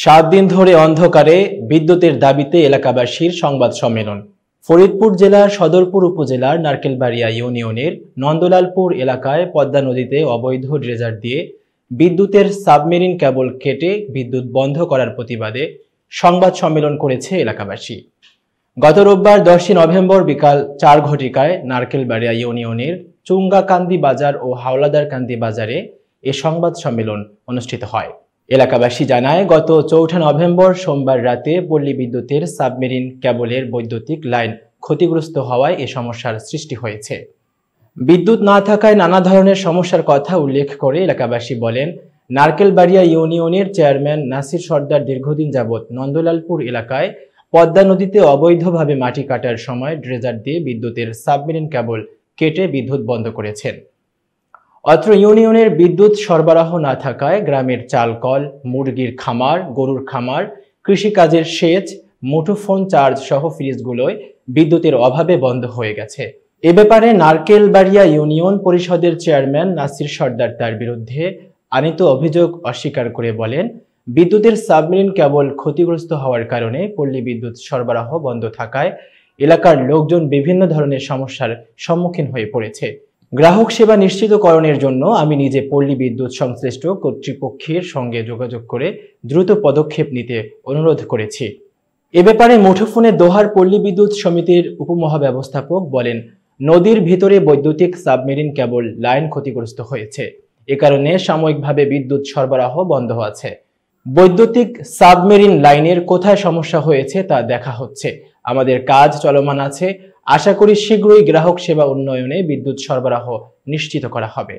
7 দিন ধরে অন্ধকারে বিদ্যুতের দাবিতে এলাকাবাসীর সংবাদ সম্মেলন। ফরিদপুর জেলার সদরপুর উপজেলার নারকেলবাড়িয়া ইউনিয়নের নন্দলালপুর এলাকায় পদ্মা নদীতে অবৈধ ড্রেজার দিয়ে বিদ্যুতের সাবমেরিন কেবল কেটে বিদ্যুৎ বন্ধ করার প্রতিবাদে সংবাদ সম্মেলন করেছে এলাকাবাসী। গত রোববার 10 নভেম্বর বিকাল 4 ঘটিকায় নারকেলবাড়িয়া ইউনিয়নের চুঙ্গাকান্দি বাজার ও হাওলাদারকান্দি বাজারে এ সংবাদ সম্মেলন অনুষ্ঠিত হয়। এলাকাবাসী জানায়, গত 4 নভেম্বর সোমবার রাতে পল্লী বিদ্যুতের সাবমেরিন কেবলের বৈদ্যুতিক লাইন ক্ষতিগ্রস্ত হওয়ায় এ সমস্যার সৃষ্টি হয়েছে। বিদ্যুৎ না থাকায় নানা ধরনের সমস্যার কথা উল্লেখ করে এলাকাবাসী বলেন, নারকেলবাড়িয়া ইউনিয়নের চেয়ারম্যান নাসির সর্দার দীর্ঘদিন যাবৎ নন্দলালপুর এলাকায় পদ্মা নদীতে অবৈধভাবে মাটি কাটার সময় ড্রেজার দিয়ে বিদ্যুতের সাবমেরিন কেবল কেটে বিদ্যুৎ বন্ধ করেছেন। অত্র ইউনিয়নের বিদ্যুৎ সরবরাহ না থাকায় গ্রামের চালকল, মুরগির খামার, গরুর খামার, কৃষিকাজের সেচ, মুঠোফোন চার্জ সহ ফ্রিজগুলোয় বিদ্যুতের অভাবে বন্ধ হয়ে গেছে। এ ব্যাপারে নারকেলবাড়িয়া ইউনিয়ন পরিষদের চেয়ারম্যান নাসির সর্দার তার বিরুদ্ধে আনিত অভিযোগ অস্বীকার করে বলেন, বিদ্যুতের সাবমেরিন কেবল ক্ষতিগ্রস্ত হওয়ার কারণে পল্লী বিদ্যুৎ সরবরাহ বন্ধ থাকায় এলাকার লোকজন বিভিন্ন ধরনের সমস্যার সম্মুখীন হয়ে পড়েছে। গ্রাহক সেবা নিশ্চিতকরণের জন্য আমি নিজে পল্লী বিদ্যুৎ সংশ্লিষ্ট কর্তৃপক্ষের সঙ্গে যোগাযোগ করে দ্রুত পদক্ষেপ নিতে অনুরোধ করেছি। এ ব্যাপারে মুঠোফোনে দোহার পল্লী বিদ্যুৎ সমিতির উপমহাব্যবস্থাপক বলেন, নদীর ভিতরে বৈদ্যুতিক সাবমেরিন কেবল লাইন ক্ষতিগ্রস্ত হয়েছে। এ কারণে সাময়িকভাবে বিদ্যুৎ সরবরাহ বন্ধ আছে। বৈদ্যুতিক সাবমেরিন লাইনের কোথায় সমস্যা হয়েছে তা দেখা হচ্ছে। আমাদের কাজ চলমান আছে। আশা করি শীঘ্রই গ্রাহক সেবা উন্নয়নে বিদ্যুৎ সরবরাহ নিশ্চিত করা হবে।